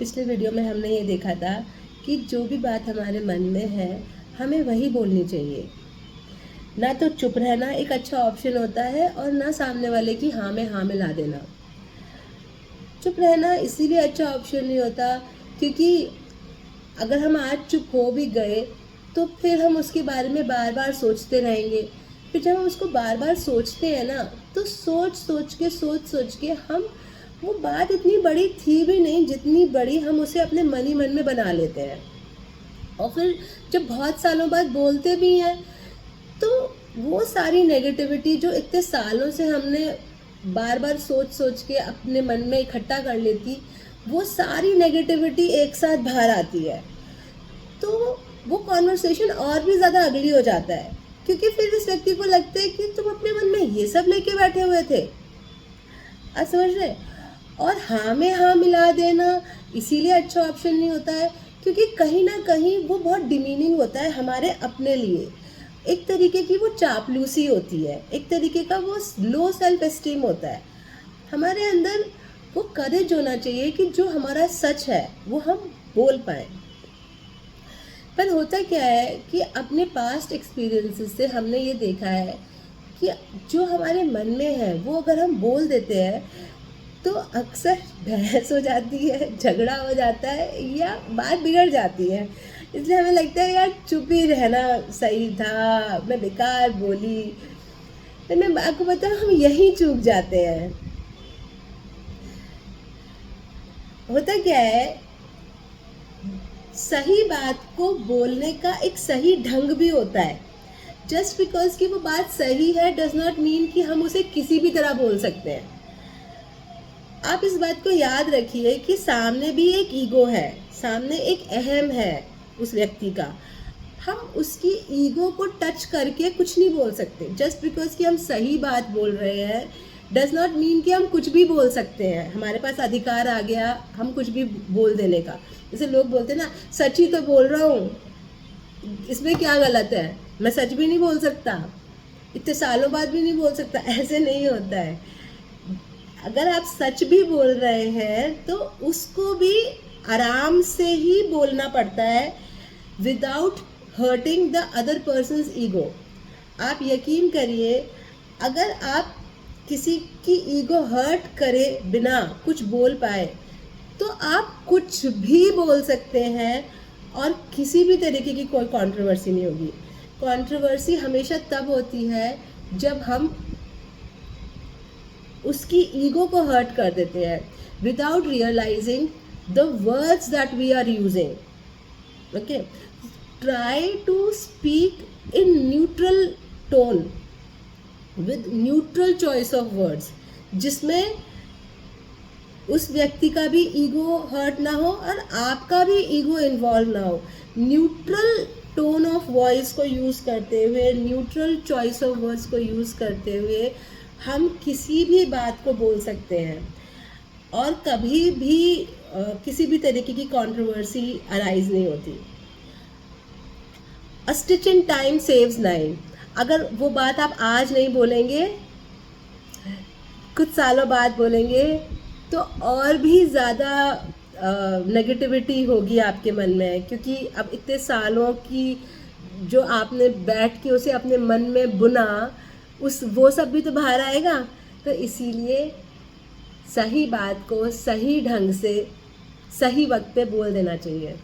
पिछले वीडियो में हमने ये देखा था कि जो भी बात हमारे मन में है हमें वही बोलनी चाहिए। ना तो चुप रहना एक अच्छा ऑप्शन होता है और ना सामने वाले की हाँ में मिला देना। चुप रहना इसीलिए अच्छा ऑप्शन नहीं होता क्योंकि अगर हम आज चुप हो भी गए तो फिर हम उसके बारे में बार बार सोचते रहेंगे। फिर जब हम उसको बार बार सोचते हैं ना तो सोच के हम वो बात इतनी बड़ी थी भी नहीं जितनी बड़ी हम उसे अपने मन ही मन में बना लेते हैं। और फिर जब बहुत सालों बाद बोलते भी हैं तो वो सारी नेगेटिविटी जो इतने सालों से हमने बार बार सोच के अपने मन में इकट्ठा कर लेती, वो सारी नेगेटिविटी एक साथ बाहर आती है। तो वो कॉन्वर्सेशन और भी ज़्यादा अगली हो जाता है क्योंकि फिर इस व्यक्ति को लगता है कि तुम अपने मन में ये सब लेके बैठे हुए थे। आप समझ रहे? और हाँ में हाँ मिला देना इसीलिए अच्छा ऑप्शन नहीं होता है क्योंकि कहीं ना कहीं वो बहुत डिमीनिंग होता है हमारे अपने लिए। एक तरीके की वो चापलूसी होती है, एक तरीके का वो लो सेल्फ एस्टीम होता है। हमारे अंदर वो करेज होना चाहिए कि जो हमारा सच है वो हम बोल पाएँ। पर होता क्या है कि अपने पास्ट एक्सपीरियंसेस से हमने ये देखा है कि जो हमारे मन में है वो अगर हम बोल देते हैं तो अक्सर बहस हो जाती है, झगड़ा हो जाता है या बात बिगड़ जाती है। इसलिए हमें लगता है यार चुप ही रहना सही था, मैं बेकार बोली। तो मैं आपको बताऊँ हम यहीं चूक जाते हैं। होता क्या है, सही बात को बोलने का एक सही ढंग भी होता है। जस्ट बिकॉज कि वो बात सही है डज नॉट मीन कि हम उसे किसी भी तरह बोल सकते हैं। आप इस बात को याद रखिए कि सामने भी एक ईगो है, सामने एक अहम है उस व्यक्ति का। हम उसकी ईगो को टच करके कुछ नहीं बोल सकते। जस्ट बिकॉज कि हम सही बात बोल रहे हैं डज नॉट मीन कि हम कुछ भी बोल सकते हैं। हमारे पास अधिकार आ गया हम कुछ भी बोल देने का। जैसे लोग बोलते हैं ना, सच ही तो बोल रहा हूँ, इसमें क्या गलत है, मैं सच भी नहीं बोल सकता, इतने सालों बाद भी नहीं बोल सकता। ऐसे नहीं होता है। अगर आप सच भी बोल रहे हैं तो उसको भी आराम से ही बोलना पड़ता है without hurting the other persons ego. आप यकीन करिए, अगर आप किसी की ईगो हर्ट करे बिना कुछ बोल पाए तो आप कुछ भी बोल सकते हैं और किसी भी तरीके की कोई कंट्रोवर्सी नहीं होगी। कंट्रोवर्सी हमेशा तब होती है जब हम उसकी ईगो को हर्ट कर देते हैं without realising the words that we are using. Okay, try to speak in neutral tone with neutral choice of words, जिसमें उस व्यक्ति का भी ईगो हर्ट ना हो और आपका भी ईगो इन्वॉल्व ना हो। न्यूट्रल टोन ऑफ वॉइस को यूज़ करते हुए, न्यूट्रल चॉइस ऑफ वर्ड्स को यूज़ करते हुए हम किसी भी बात को बोल सकते हैं और कभी भी किसी भी तरीके की कंट्रोवर्सी अराइज नहीं होती। अ stitch in time saves nine. अगर वो बात आप आज नहीं बोलेंगे, कुछ सालों बाद बोलेंगे तो और भी ज़्यादा नेगेटिविटी होगी आपके मन में, क्योंकि अब इतने सालों की जो आपने बैठ के उसे अपने मन में बुना वो सब भी तो बाहर आएगा। तो इसीलिए सही बात को सही ढंग से सही वक्त पे बोल देना चाहिए।